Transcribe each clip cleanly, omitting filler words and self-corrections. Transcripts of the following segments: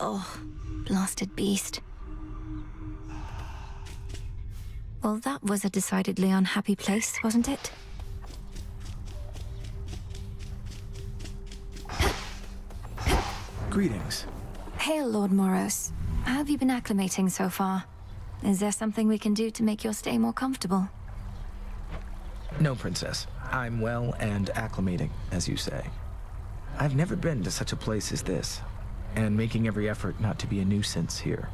Oh, blasted beast. Well, that was a decidedly unhappy place, wasn't it? Greetings. Hail, Lord Moros. How have you been acclimating so far? Is there something we can do to make your stay more comfortable? No, Princess. I'm well and acclimating, as you say. I've never been to such a place as this, and making every effort not to be a nuisance here.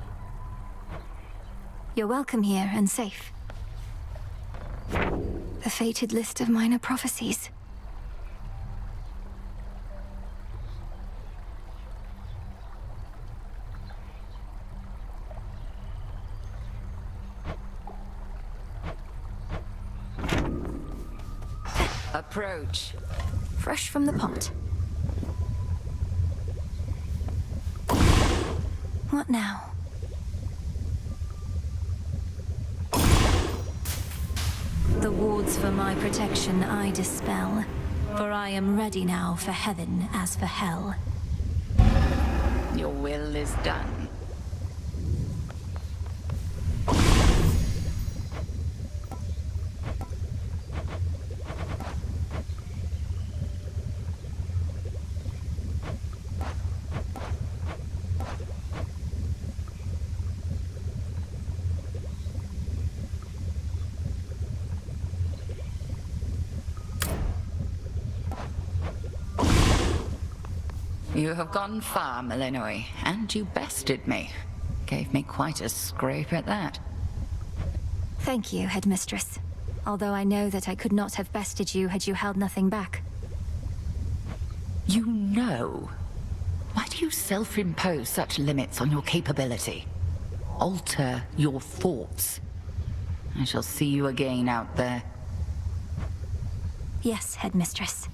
You're welcome here and safe. The fated list of minor prophecies. Approach. Fresh from the pot. What now? The wards for my protection I dispel, for I am ready now for heaven as for hell. Your will is done. You have gone far, Melinoë, and you bested me. Gave me quite a scrape at that. Thank you, Headmistress. Although I know that I could not have bested you had you held nothing back. You know? Why do you self-impose such limits on your capability? Alter your thoughts. I shall see you again out there. Yes, Headmistress.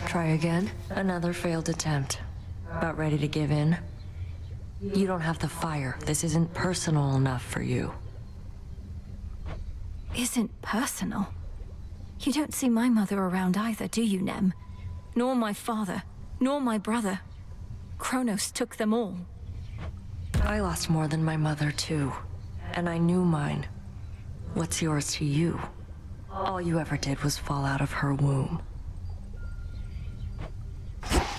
Try again. Another failed attempt. About ready to give in? You don't have the fire. This isn't personal enough for you. Isn't personal? You don't see my mother around either, do you, Nem? Nor my father, nor my brother. Kronos took them all. I lost more than my mother, too. And I knew mine. What's yours to you? All you ever did was fall out of her womb.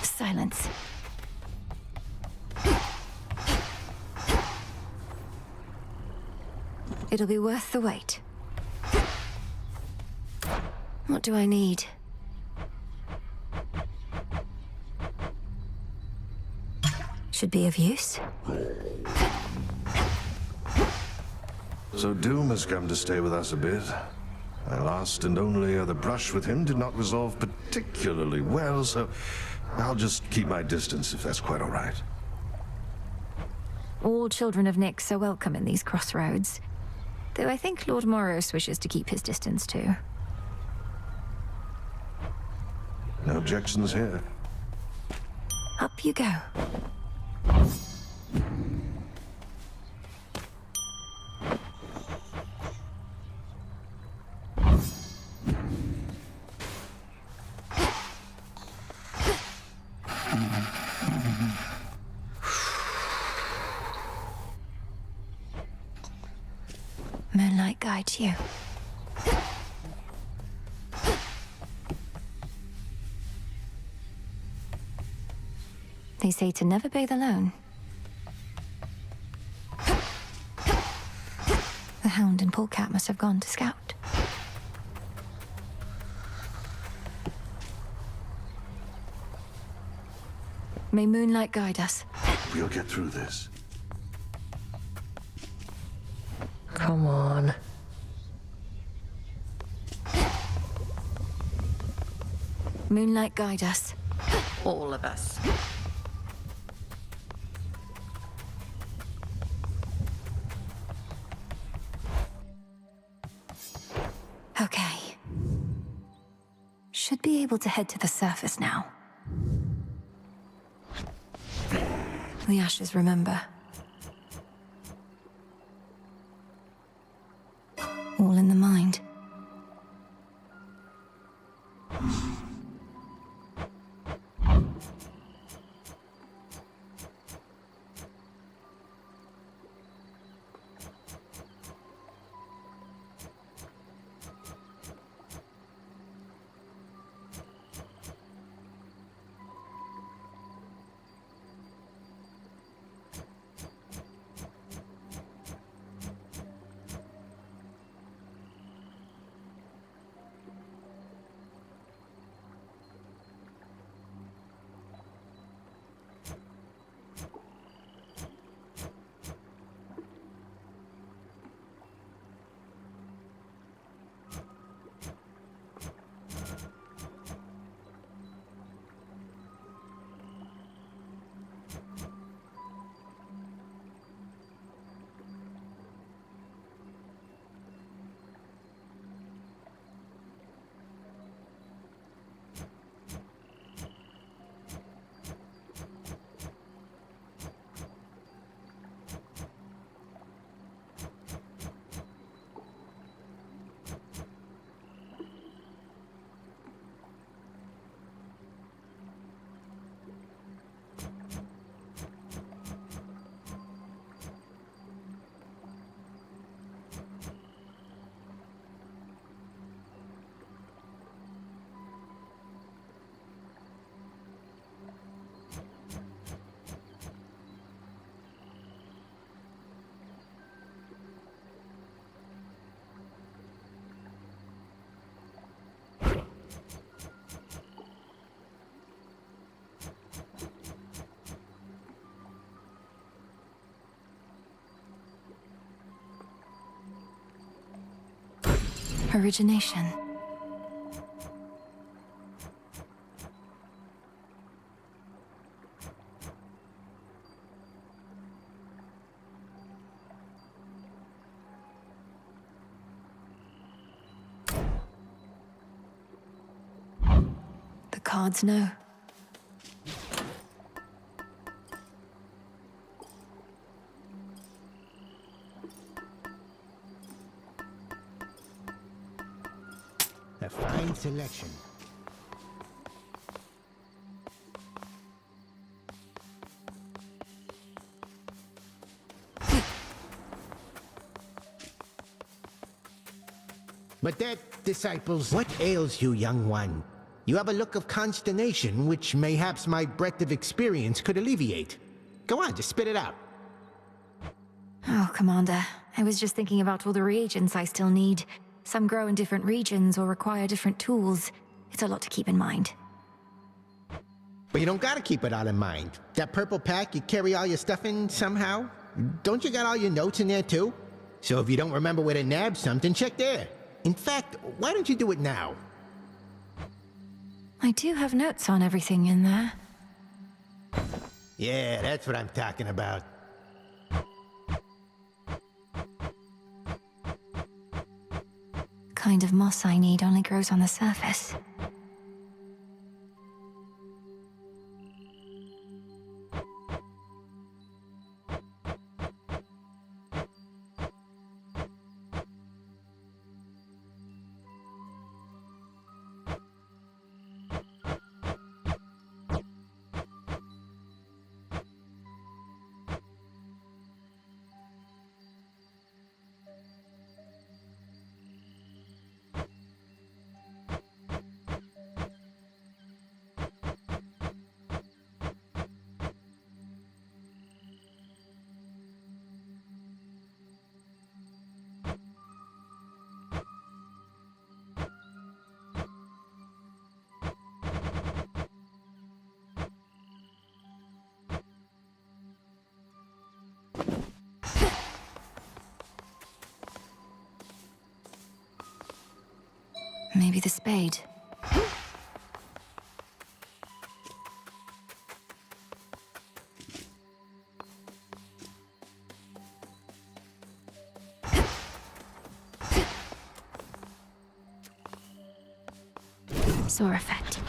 Silence. It'll be worth the wait. What do I need? Should be of use. So Doom has come to stay with us a bit. My last and only other brush with him did not resolve particularly well, so I'll just keep my distance if that's quite all right. All children of Nyx are welcome in these crossroads. Though I think Lord Moros wishes to keep his distance too. No objections here. Up you go. Moonlight guides you. They say to never bathe alone. The Hound and Polecat must have gone to scout. May moonlight guide us. We'll get through this. Come on. Moonlight guide us. All of us. Okay. Should be able to head to the surface now. The ashes remember. All in the mind. Origination. The cards know. A fine selection. But that, disciples, what ails you, young one? You have a look of consternation which mayhaps my breadth of experience could alleviate. Go on, just spit it out. Oh, Commander. I was just thinking about all the reagents I still need. Some grow in different regions or require different tools. It's a lot to keep in mind. But you don't gotta keep it all in mind. That purple pack you carry all your stuff in somehow? Don't you got all your notes in there too? So if you don't remember where to nab something, check there. In fact, why don't you do it now? I do have notes on everything in there. Yeah, that's what I'm talking about. Kind of moss I need only grows on the surface. Maybe the spade. Sore effect.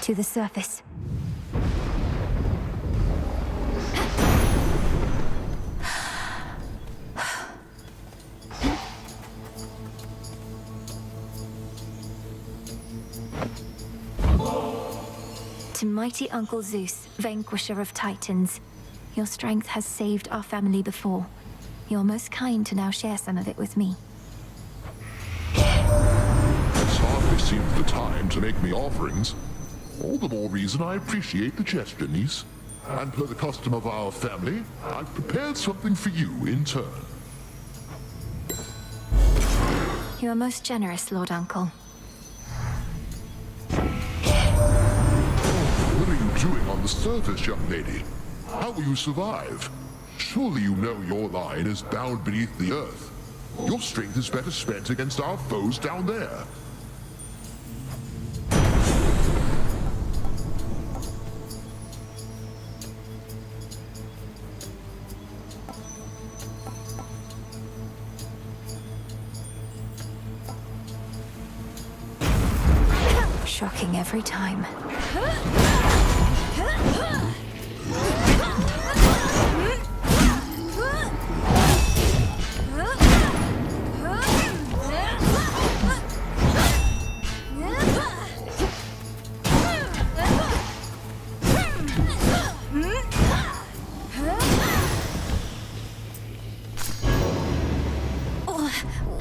To the surface. To mighty Uncle Zeus, vanquisher of titans, your strength has saved our family before. You're most kind to now share some of it with me. This hardly seems the time to make me offerings. All the more reason I appreciate the gesture, niece. And per the custom of our family, I've prepared something for you in turn. You are most generous, Lord Uncle. What are you doing on the surface, young lady? How will you survive? Surely you know your line is bound beneath the earth. Your strength is better spent against our foes down there. Shocking every time.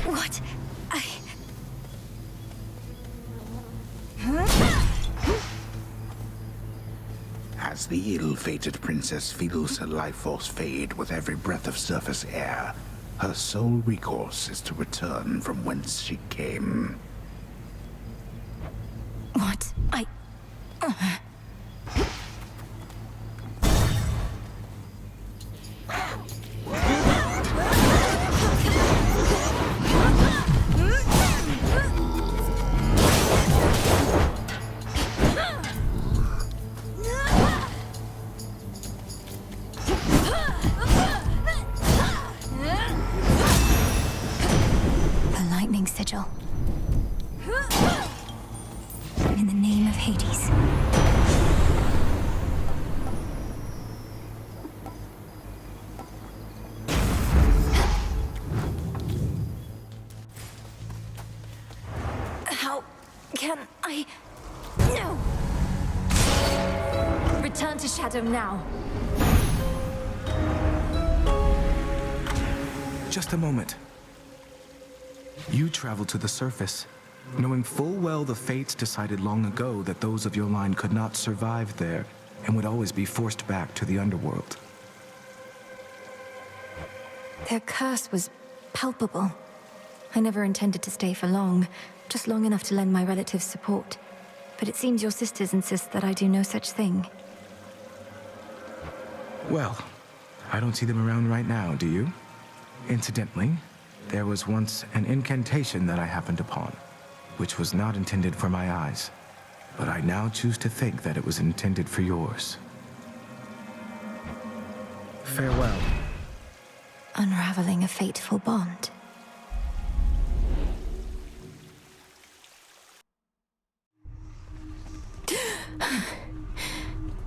What? As the ill-fated princess feels her life force fade with every breath of surface air, her sole recourse is to return from whence she came. What? can I... No! Return to Shadow now. Just a moment. You traveled to the surface, knowing full well the fates decided long ago that those of your line could not survive there and would always be forced back to the underworld. Their curse was palpable. I never intended to stay for long, just long enough to lend my relatives support. But it seems your sisters insist that I do no such thing. Well, I don't see them around right now, do you? Incidentally, there was once an incantation that I happened upon, which was not intended for my eyes, but I now choose to think that it was intended for yours. Farewell. Unraveling a fateful bond.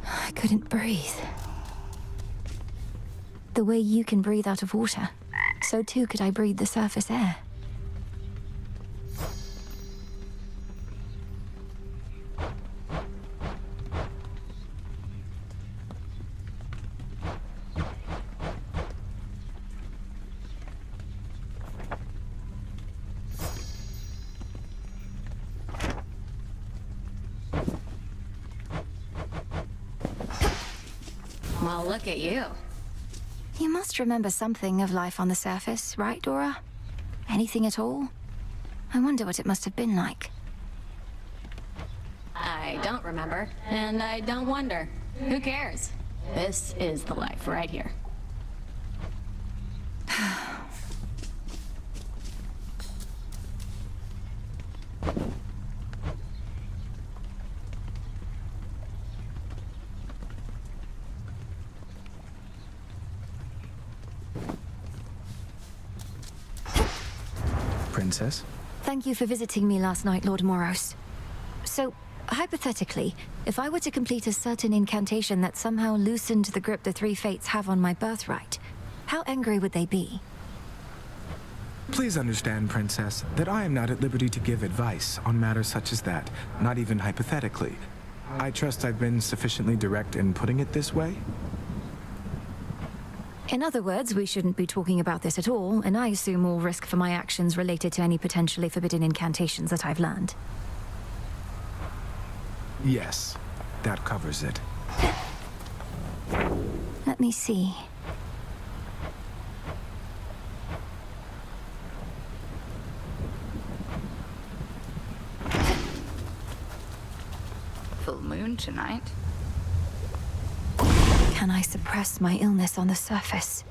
I couldn't breathe. The way you can breathe out of water, so too could I breathe the surface air. Well, look at you. You must remember something of life on the surface, right, Dora? Anything at all? I wonder what it must have been like. I don't remember, and I don't wonder. Who cares? This is the life right here. Princess? Thank you for visiting me last night, Lord Moros. So, hypothetically, if I were to complete a certain incantation that somehow loosened the grip the three fates have on my birthright, how angry would they be? Please understand, Princess, that I am not at liberty to give advice on matters such as that, not even hypothetically. I trust I've been sufficiently direct in putting it this way? In other words, we shouldn't be talking about this at all, and I assume all risk for my actions related to any potentially forbidden incantations that I've learned. Yes, that covers it. Let me see. Full moon tonight. Can I suppress my illness on the surface?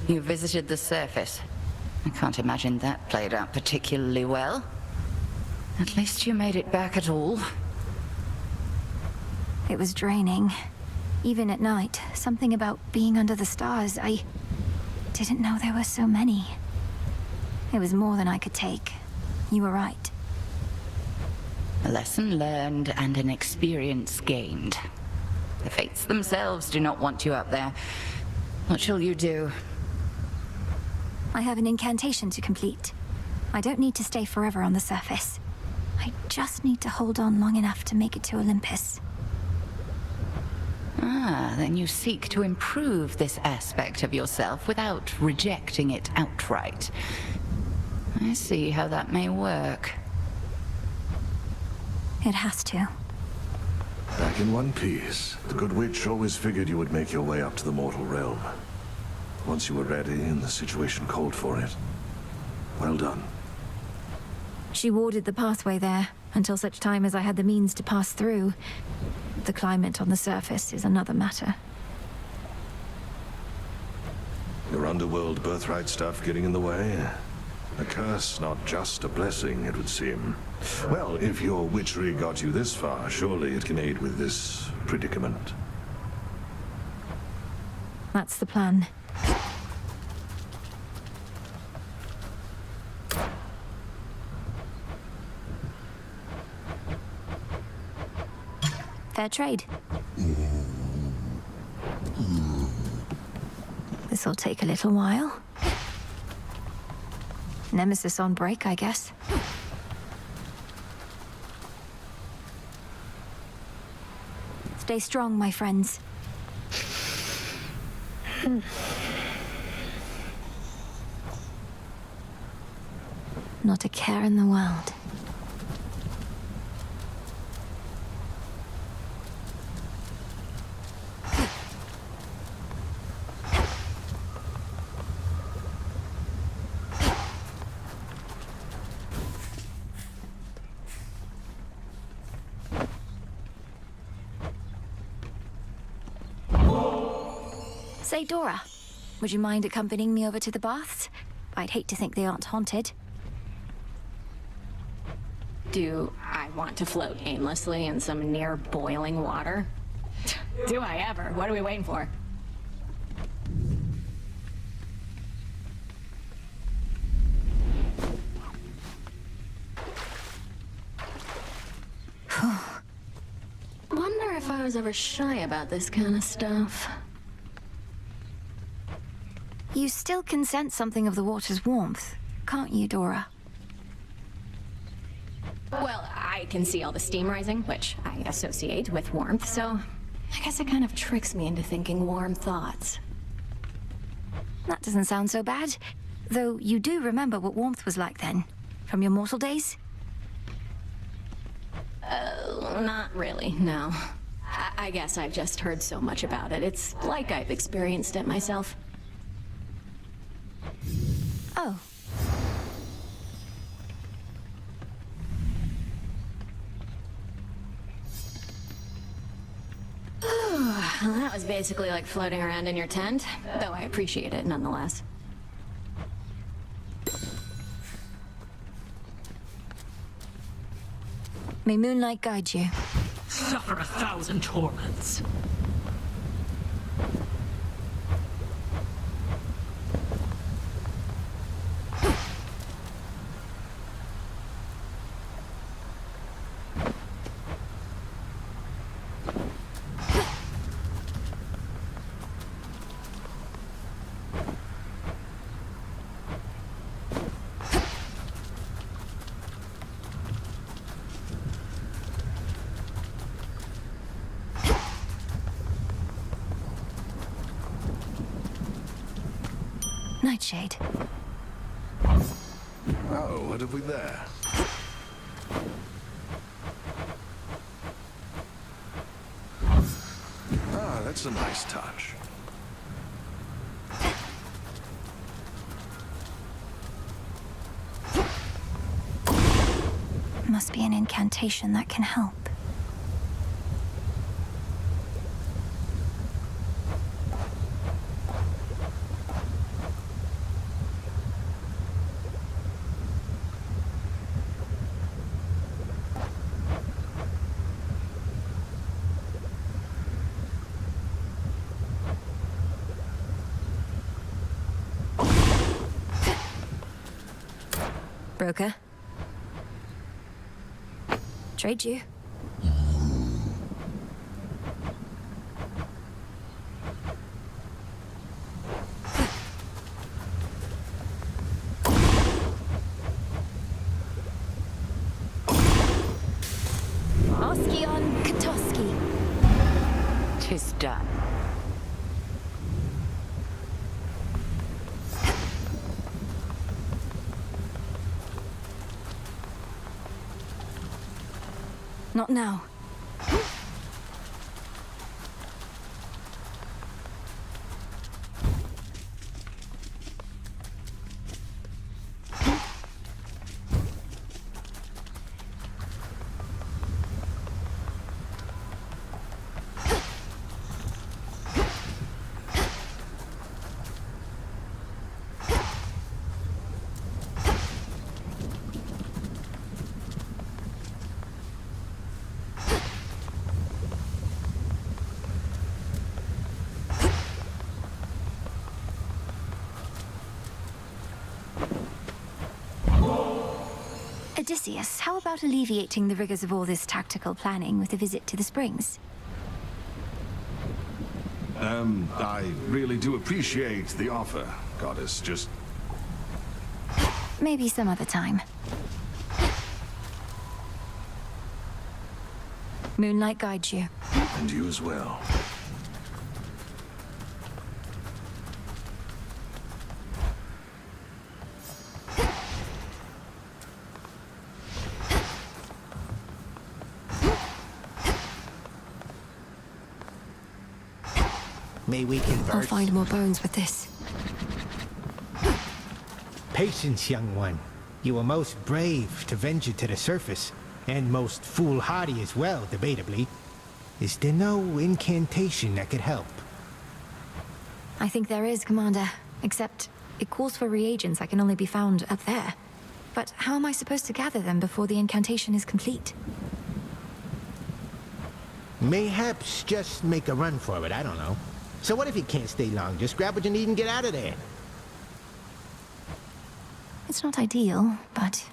You visited the surface. I can't imagine that played out particularly well. At least you made it back at all. It was draining. Even at night, something about being under the stars, I didn't know there were so many. It was more than I could take. You were right. A lesson learned and an experience gained. The fates themselves do not want you up there. What shall you do? I have an incantation to complete. I don't need to stay forever on the surface. I just need to hold on long enough to make it to Olympus. Ah, then you seek to improve this aspect of yourself without rejecting it outright. I see how that may work. It has to. Back in one piece, the good witch always figured you would make your way up to the mortal realm. Once you were ready and the situation called for it. Well done. She warded the pathway there, until such time as I had the means to pass through. The climate on the surface is another matter. Your underworld birthright stuff getting in the way? A curse, not just a blessing, it would seem. Well, if your witchery got you this far, surely it can aid with this predicament. That's the plan. Fair trade. This'll take a little while. Nemesis on break, I guess. Stay strong, my friends. Not a care in the world. Say, Dora, would you mind accompanying me over to the baths? I'd hate to think they aren't haunted. Do I want to float aimlessly in some near boiling water? Do I ever? What are we waiting for? Wonder if I was ever shy about this kind of stuff. You still can sense something of the water's warmth, can't you, Dora? Well, I can see all the steam rising, which I associate with warmth, so I guess it kind of tricks me into thinking warm thoughts. That doesn't sound so bad. Though you do remember what warmth was like then, from your mortal days? Not really, no. I guess I've just heard so much about it. It's like I've experienced it myself. Oh. Well, that was basically like floating around in your tent, though I appreciate it nonetheless. May moonlight guide you. Suffer 1,000 torments. Nightshade. Oh, what have we there? Ah, that's a nice touch. Must be an incantation that can help. Broker. Trade you. Oski on Katoski. 'Tis done. Not now. Odysseus, how about alleviating the rigors of all this tactical planning with a visit to the springs? I really do appreciate the offer, Goddess. Just... Maybe some other time. Moonlight guides you. And you as well. May we converse? I'll find more bones with this. Patience, young one. You were most brave to venture to the surface, and most foolhardy as well, debatably. Is there no incantation that could help? I think there is, Commander. Except, it calls for reagents that can only be found up there. But how am I supposed to gather them before the incantation is complete? Mayhaps just make a run for it, I don't know. So what if you can't stay long? Just grab what you need and get out of there. It's not ideal, but...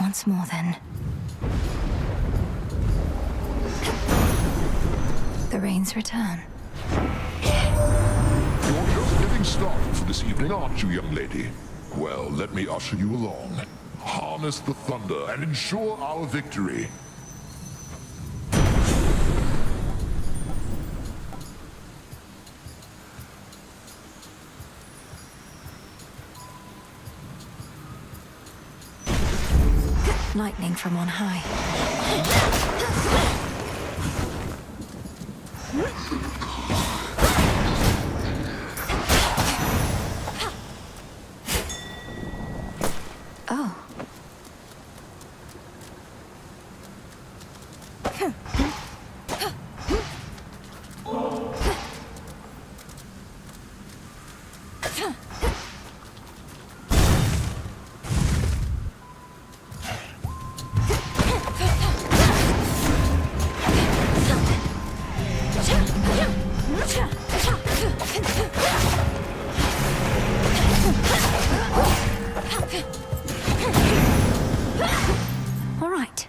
Once more, then. The rains return. You're just getting started for this evening, aren't you, young lady? Well, let me usher you along. Harness the thunder and ensure our victory. Lightning from on high. Oh. All right.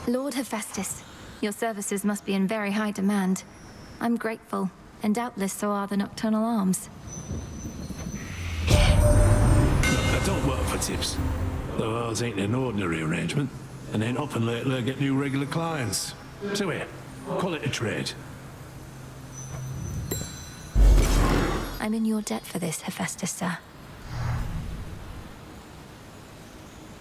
Lord Hephaestus, your services must be in very high demand. I'm grateful, and doubtless so are the Nocturnal Arms. I don't work for tips. Though ours ain't an ordinary arrangement, and ain't often lately I get new regular clients. So here, call it a trade. I'm in your debt for this, Hephaestus, sir.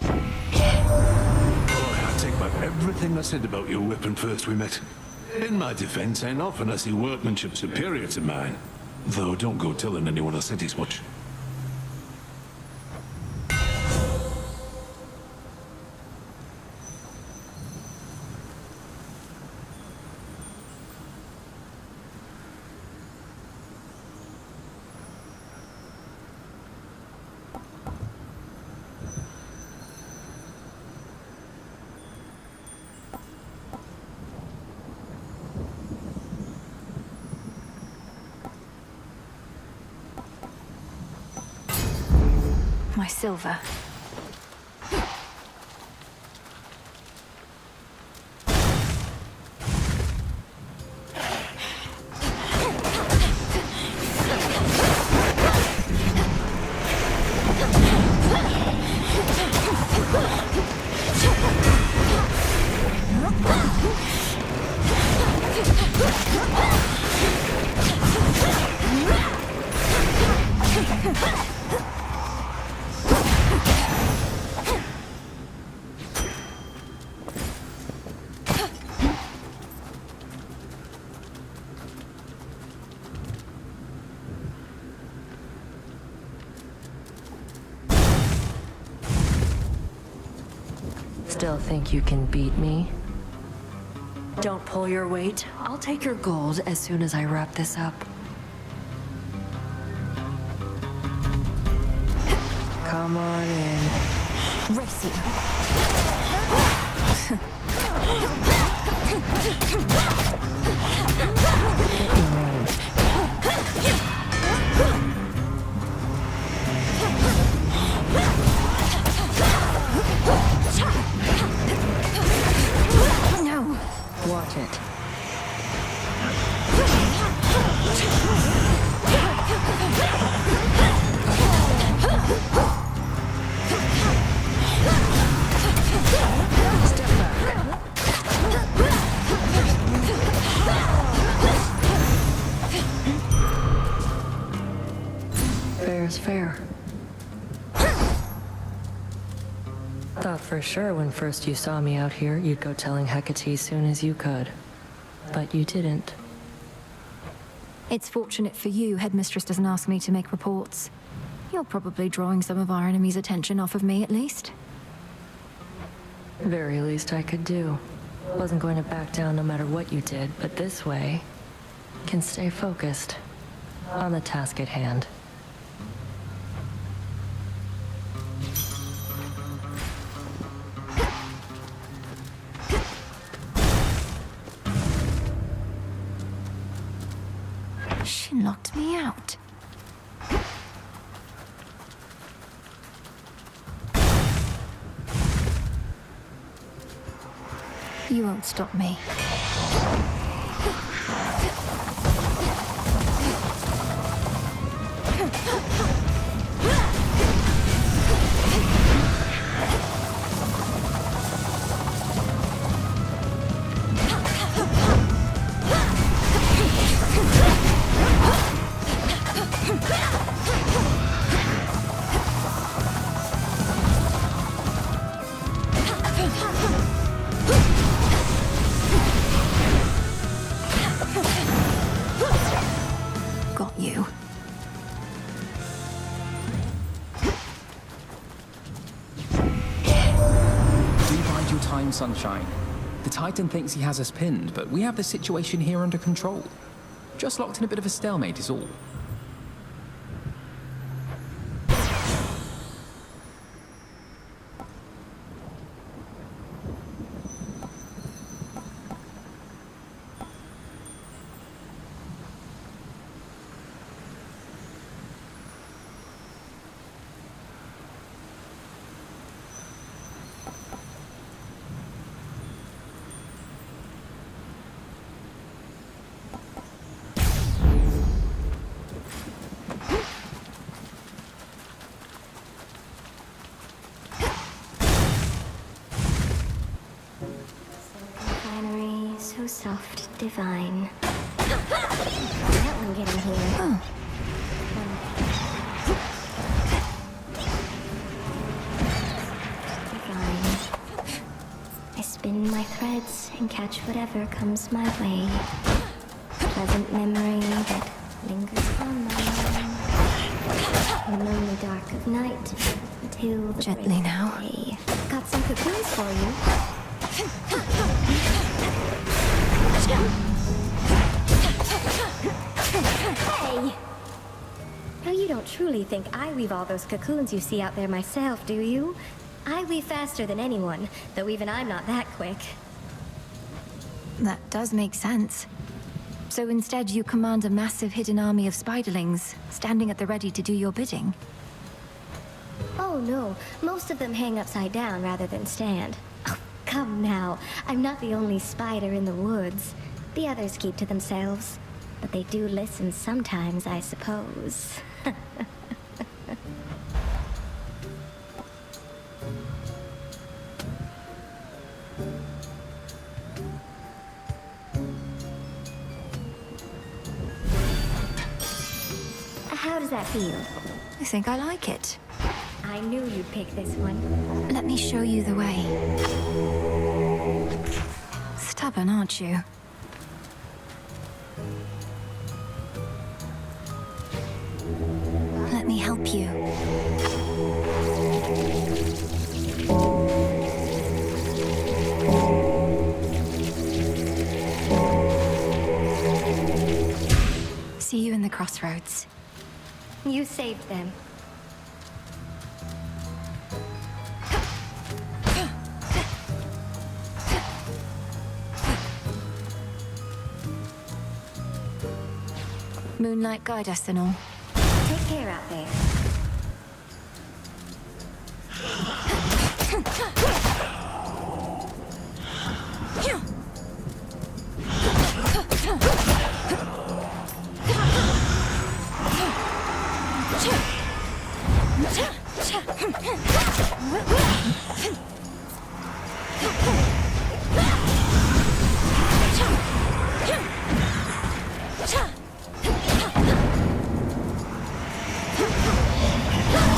I take back everything I said about your weapon first we met. In my defense, ain't often I see workmanship superior to mine. Though don't go telling anyone I said as much. My silver. Still think you can beat me? Don't pull your weight. I'll take your gold as soon as I wrap this up. Come on in. Race you. No. Watch it. Step back. Fair is fair. Thought for sure when first you saw me out here, you'd go telling Hecate soon as you could. But you didn't. It's fortunate for you, Headmistress doesn't ask me to make reports. You're probably drawing some of our enemy's attention off of me, at least. Very least I could do. Wasn't going to back down no matter what you did, but this way, can stay focused on the task at hand. She locked me out. You won't stop me. Got you. Do bide your time, Sunshine. The Titan thinks he has us pinned, but we have the situation here under control. Just locked in a bit of a stalemate is all. So soft, divine. That one getting here. Oh. Divine. I spin my threads and catch whatever comes my way. Pleasant memory that lingers on my mind. In the lonely dark of night until the Gently now. day. Got some cocoons for you. Hey! Now you don't truly think I weave all those cocoons you see out there myself, do you? I weave faster than anyone, though even I'm not that quick. That does make sense. So instead you command a massive hidden army of spiderlings, standing at the ready to do your bidding. Oh no, most of them hang upside down rather than stand. Oh, come now, I'm not the only spider in the woods. The others keep to themselves. But they do listen sometimes, I suppose. How does that feel? I think I like it. I knew you'd pick this one. Let me show you the way. Stubborn, aren't you? Let me help you. crossroads. You saved them. Moonlight guide us and all. Take care out there.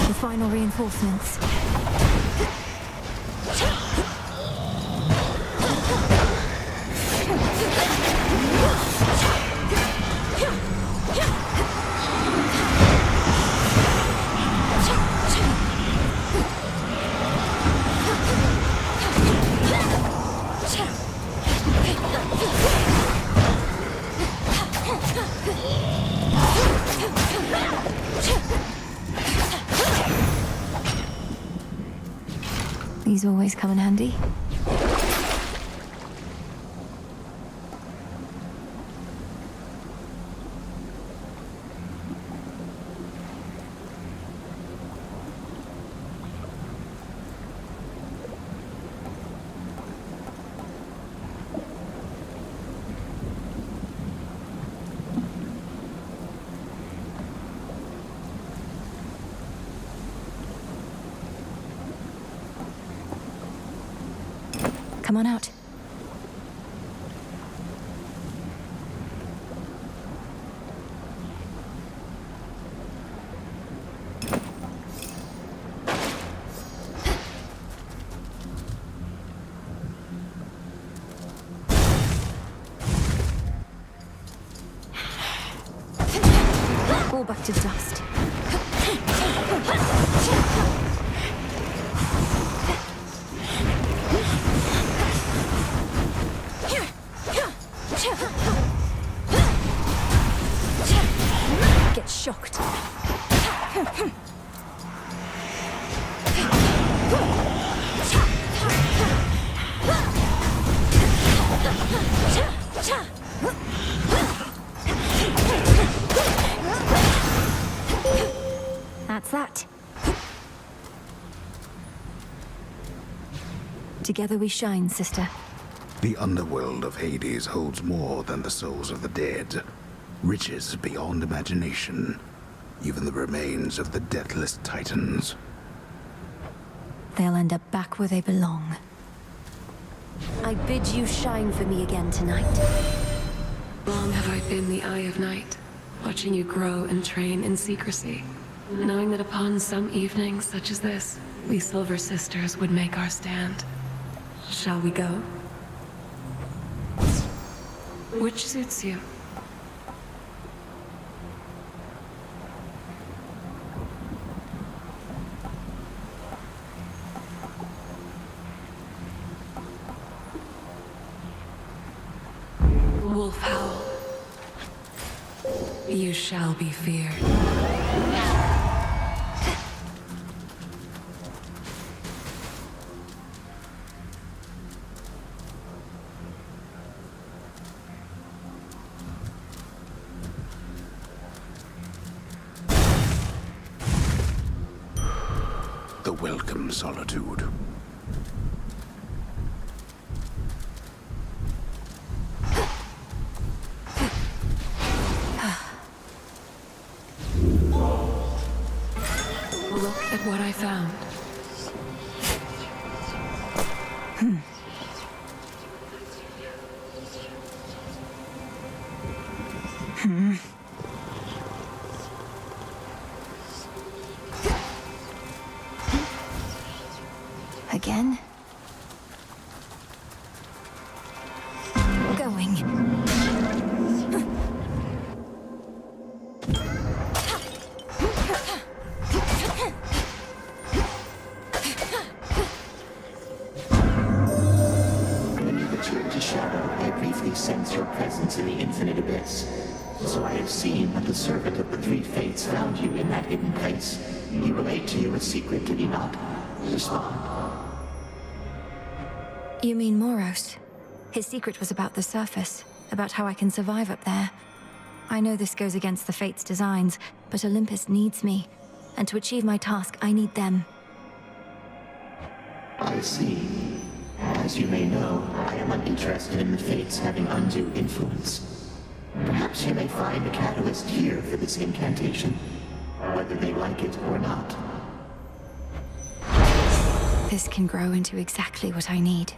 The final reinforcements. These always come in handy. Come on out. All back to dust. Get shocked. That's that. Together we shine, sister. The underworld of Hades holds more than the souls of the dead. Riches beyond imagination. Even the remains of the deathless titans. They'll end up back where they belong. I bid you shine for me again tonight. Long have I been the Eye of Night, watching you grow and train in secrecy, knowing that upon some evening such as this, we Silver Sisters would make our stand. Shall we go? Which suits you? Wolf howl. You shall be feared. The welcome solitude. Look at what I found. Again? Going. When you return to Shadow, I briefly sense your presence in the infinite abyss. So I have seen that the servant of the three fates found you in that hidden place. He relayed to you a secret, did he not? Respond. You mean Moros? His secret was about the surface, about how I can survive up there. I know this goes against the Fates' designs, but Olympus needs me. And to achieve my task, I need them. I see. As you may know, I am uninterested in the Fates having undue influence. Perhaps you may find a catalyst here for this incantation, whether they like it or not. This can grow into exactly what I need.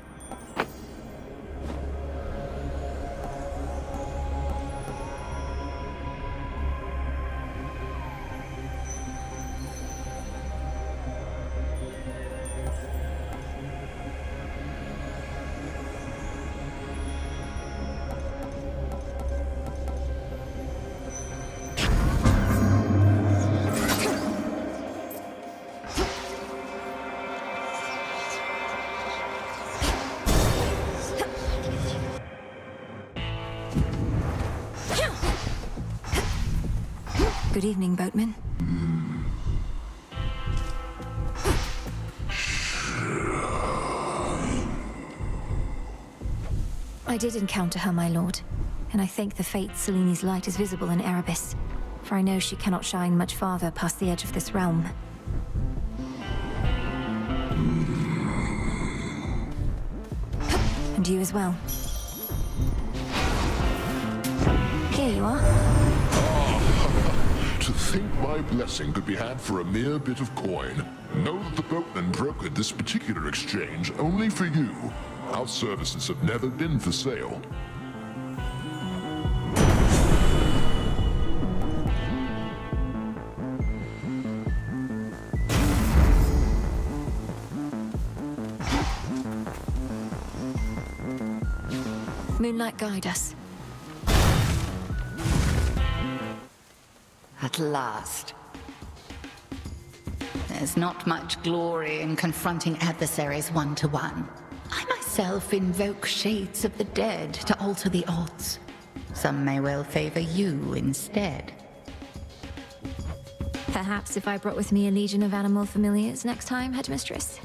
Good evening, boatman. I did encounter her, my lord, and I thank the fates Seleni's light is visible in Erebus, for I know she cannot shine much farther past the edge of this realm. And you as well. Here you are. To think my blessing could be had for a mere bit of coin. Know that the boatman brokered this particular exchange only for you. Our services have never been for sale. Moonlight, guide us. At last. There's not much glory in confronting adversaries one-to-one. I myself invoke shades of the dead to alter the odds. Some may well favor you instead. Perhaps if I brought with me a legion of animal familiars next time, Headmistress?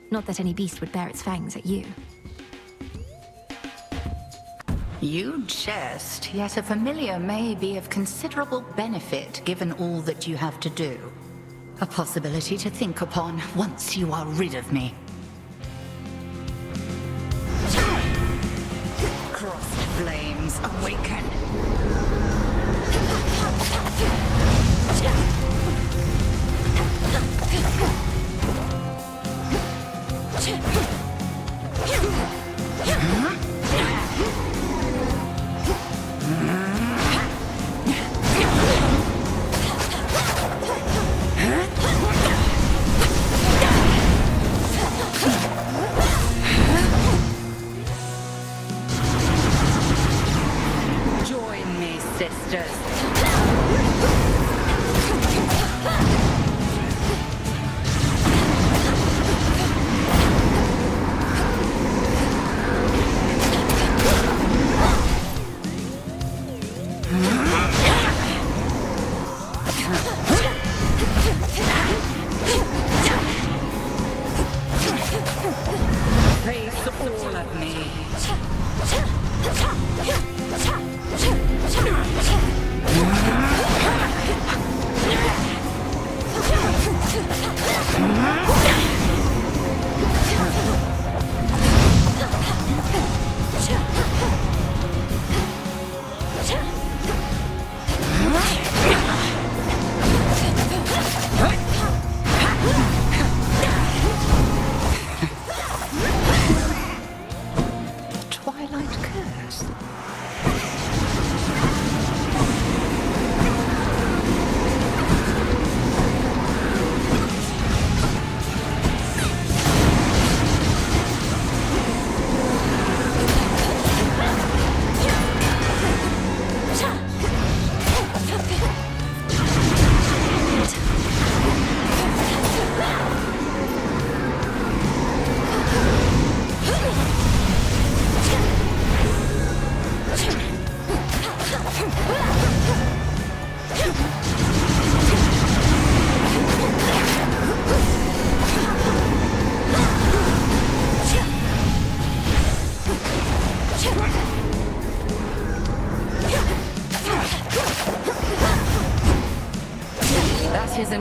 Not that any beast would bear its fangs at you. You jest, yet a familiar may be of considerable benefit given all that you have to do. A possibility to think upon once you are rid of me. Crossed flames awaken. Join me, sisters.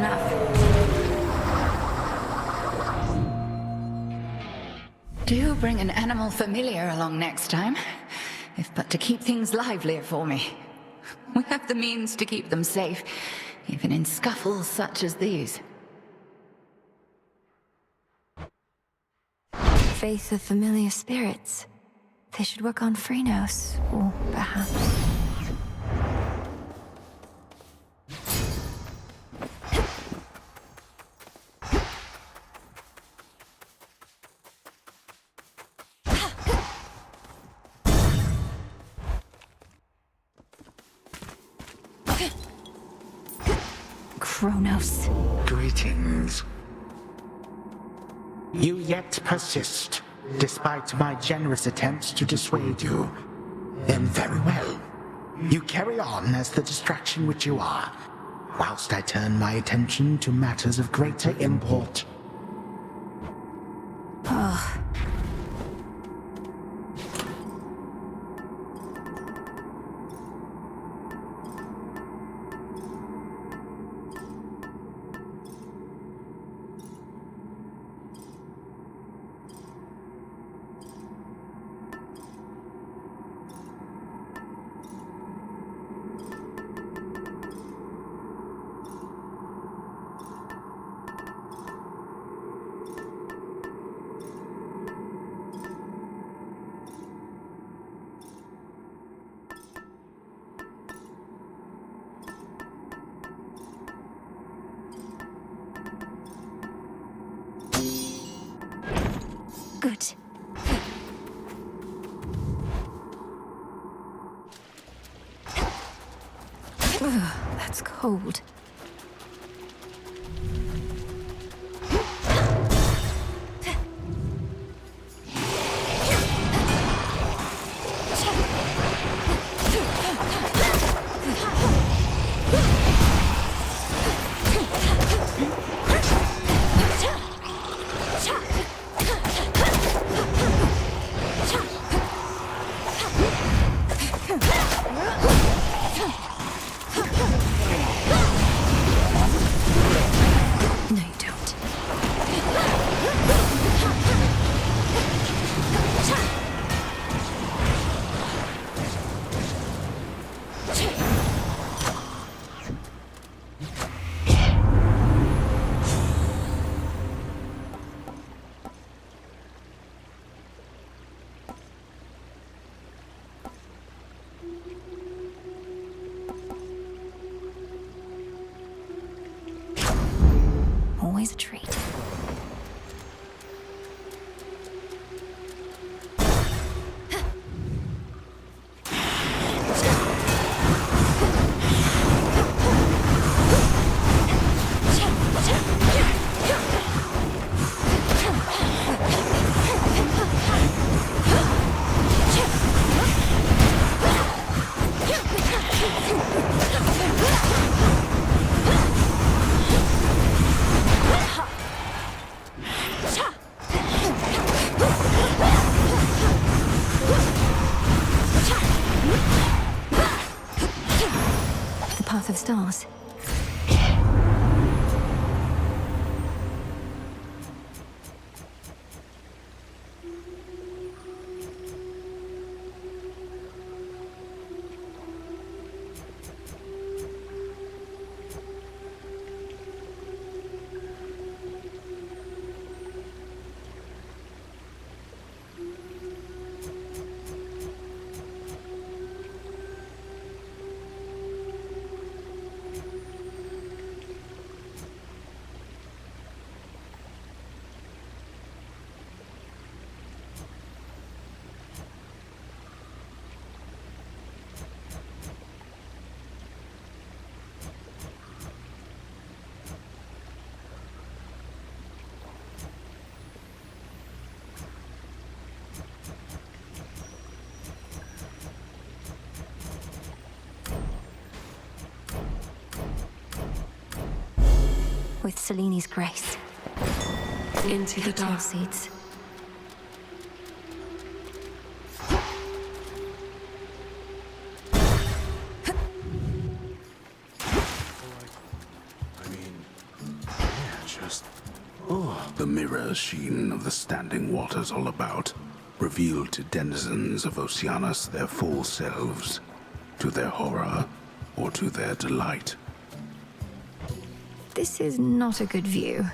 enough. Do bring an animal familiar along next time, if but to keep things livelier for me. We have the means to keep them safe, even in scuffles such as these. Faith of familiar spirits. They should work on Phrynos, or perhaps... Kronos. Greetings. You yet persist, despite my generous attempts to dissuade you. Then very well. You carry on as the distraction which you are, whilst I turn my attention to matters of greater import. Oh. Good. Ugh, that's cold. Always a treat. Path of Stars. With Seleni's grace. Into the dark. Seeds. just... Oh. The mirror sheen of the standing waters all about revealed to denizens of Oceanus their full selves, to their horror or to their delight. This is not a good view.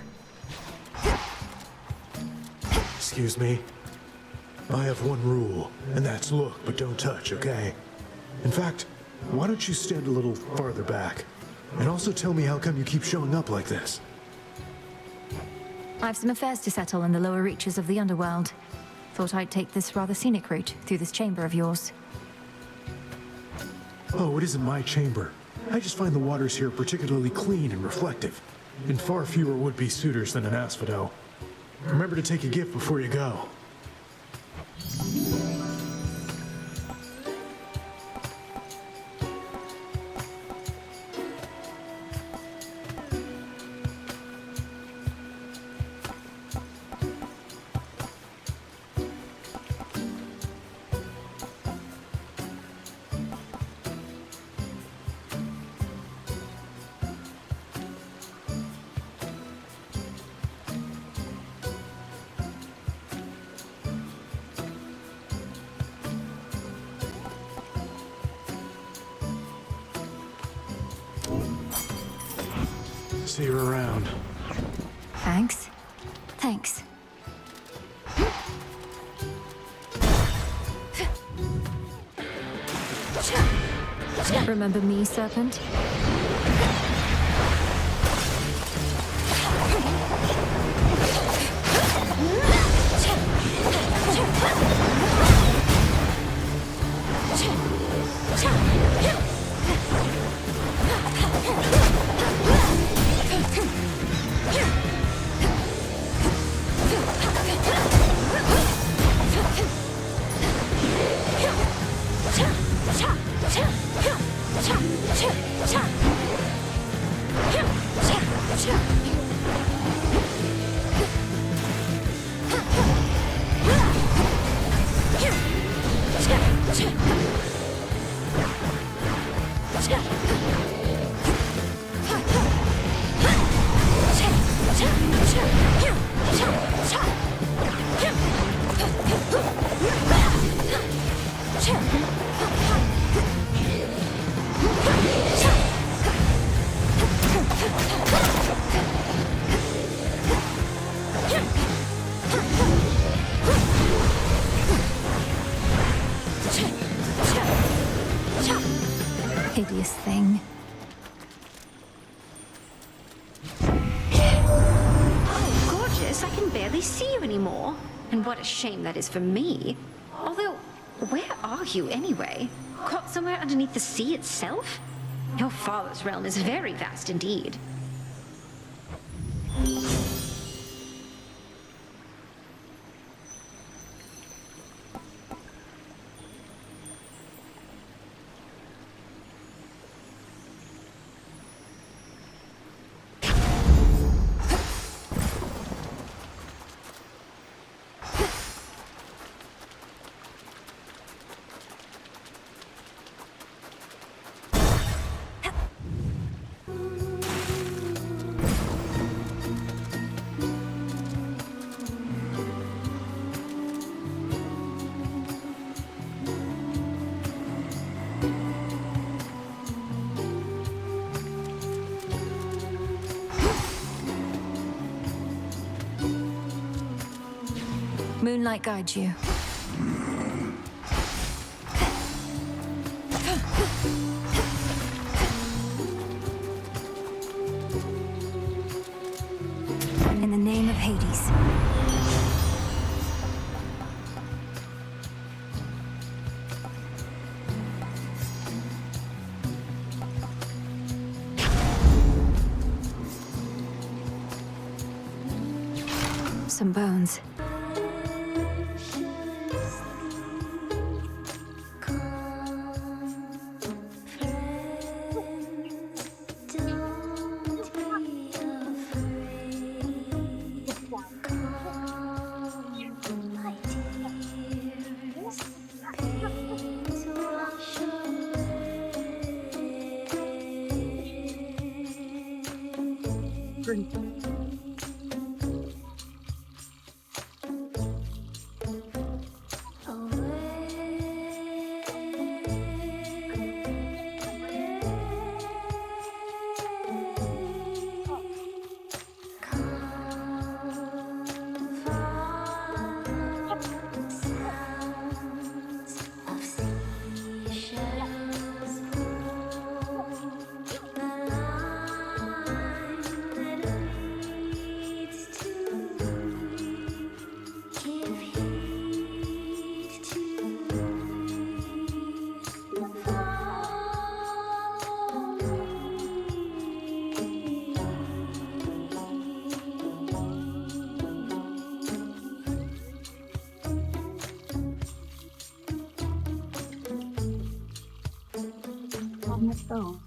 Excuse me? I have one rule, and that's look, but don't touch, okay? In fact, why don't you stand a little farther back? And also tell me how come you keep showing up like this? I've some affairs to settle in the lower reaches of the underworld. Thought I'd take this rather scenic route through this chamber of yours. Oh, it isn't my chamber. I just find the waters here particularly clean and reflective, and far fewer would-be suitors than an asphodel. Remember to take a gift before you go. See you around. Thanks. Thanks. Remember me, Serpent? Hideous thing. Oh, gorgeous, I can barely see you anymore. And what a shame that is for me. Although, where are you anyway? Caught somewhere underneath the sea itself? Your father's realm is very vast indeed. Moonlight guides you. In the name of Hades. Some bones. Oh.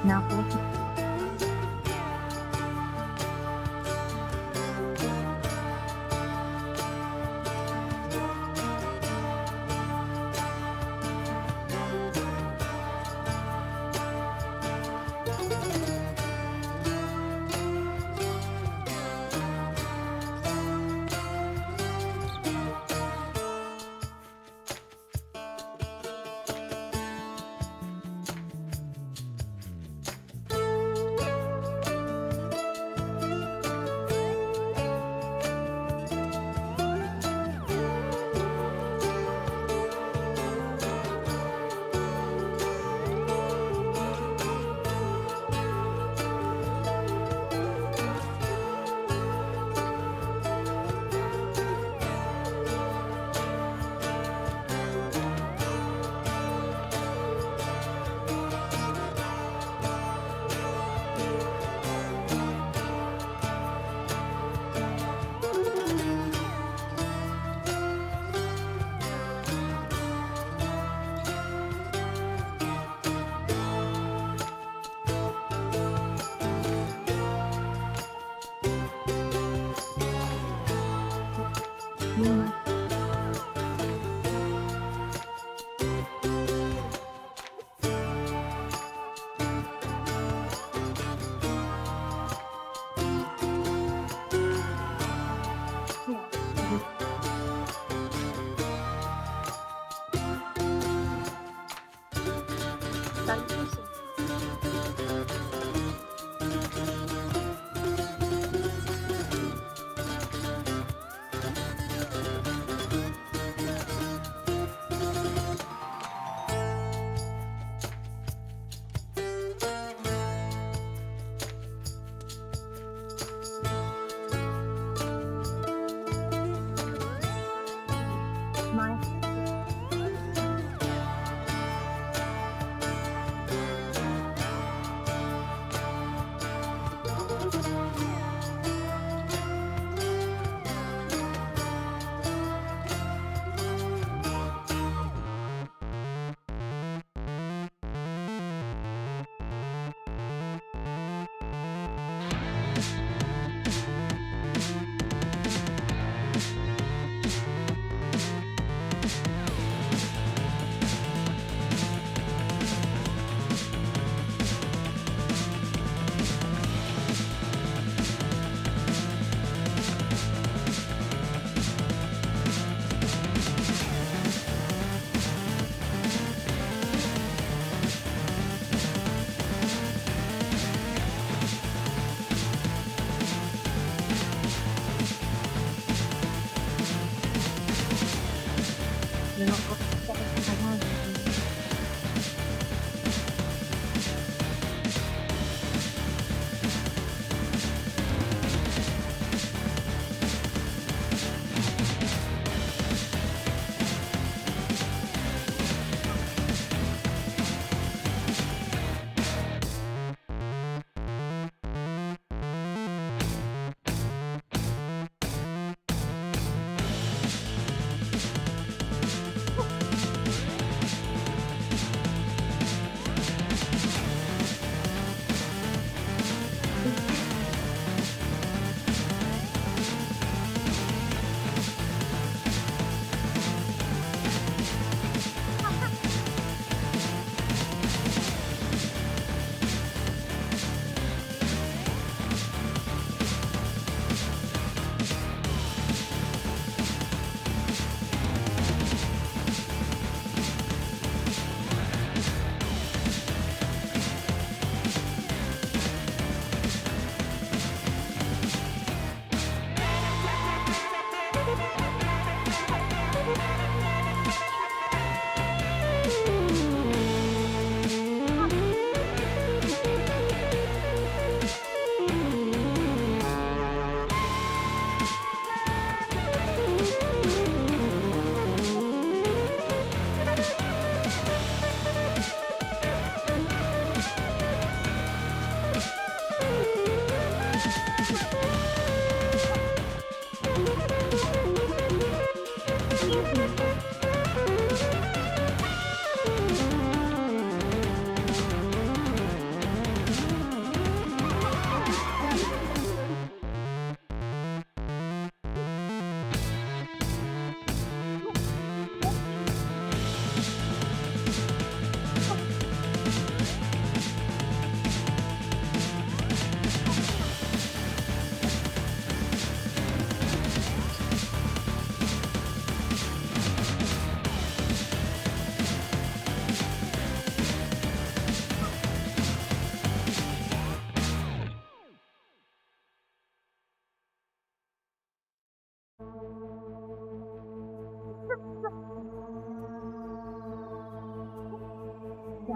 now 40.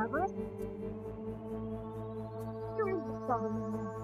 Zagreus? You're following me.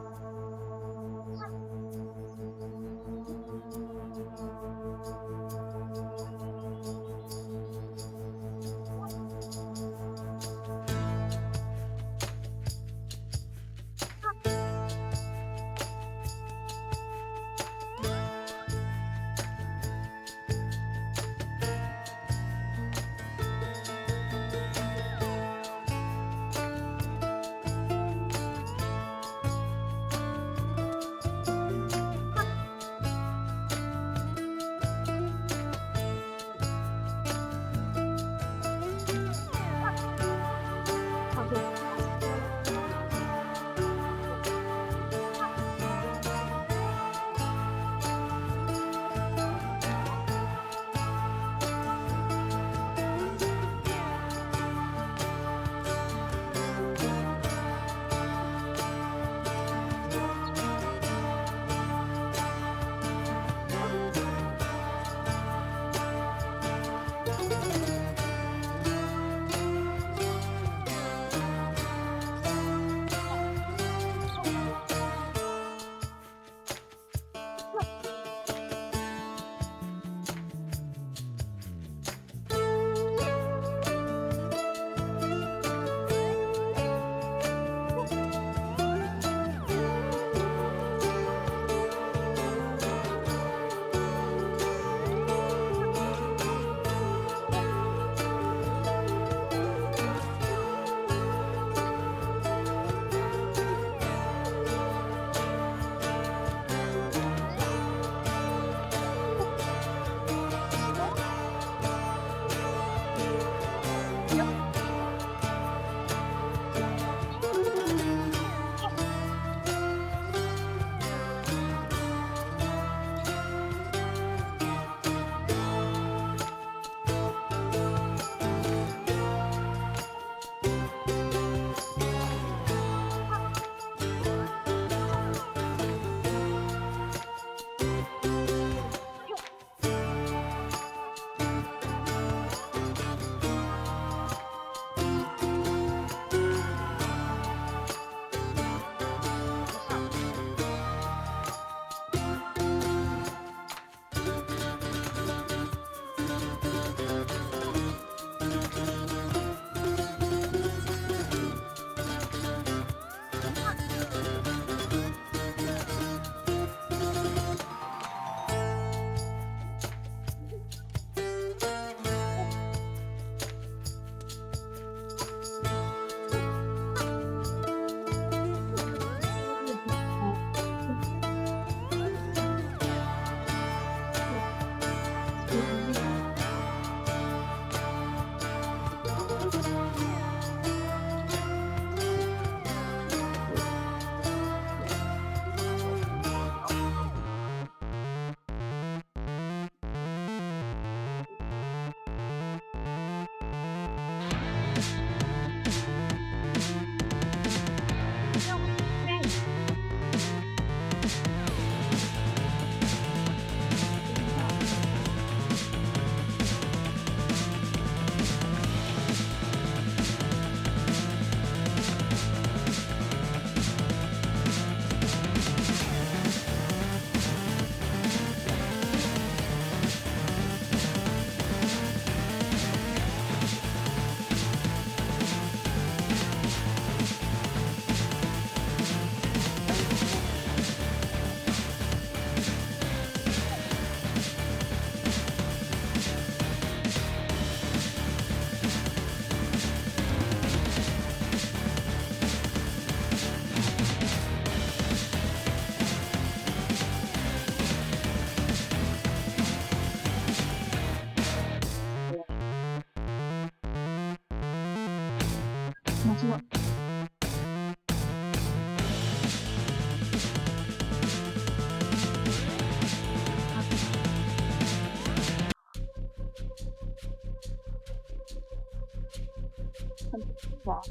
Wow.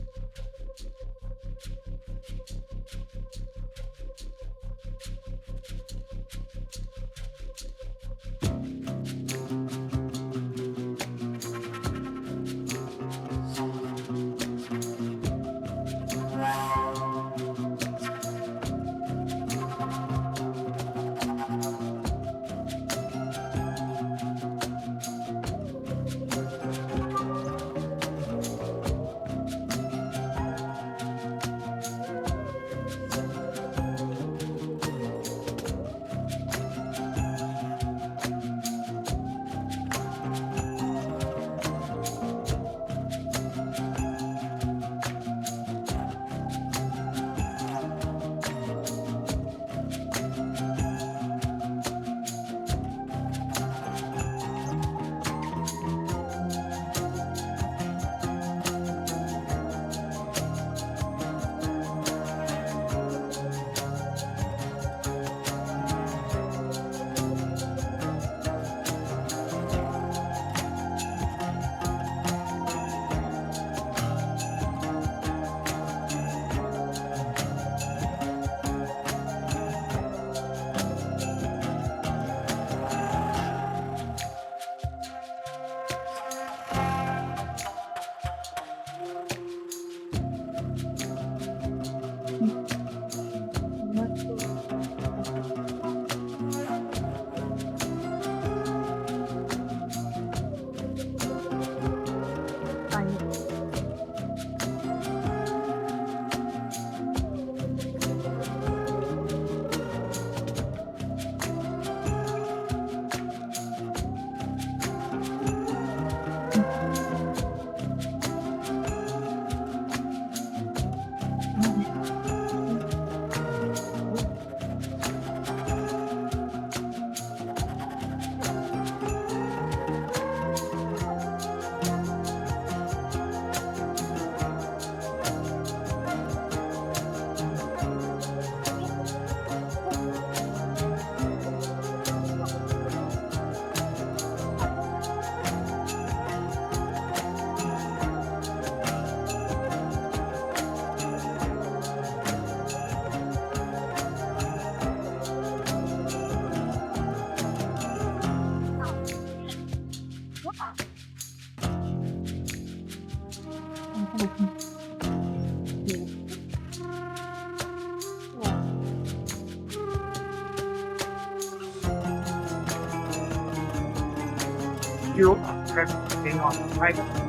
You are practicing on the right.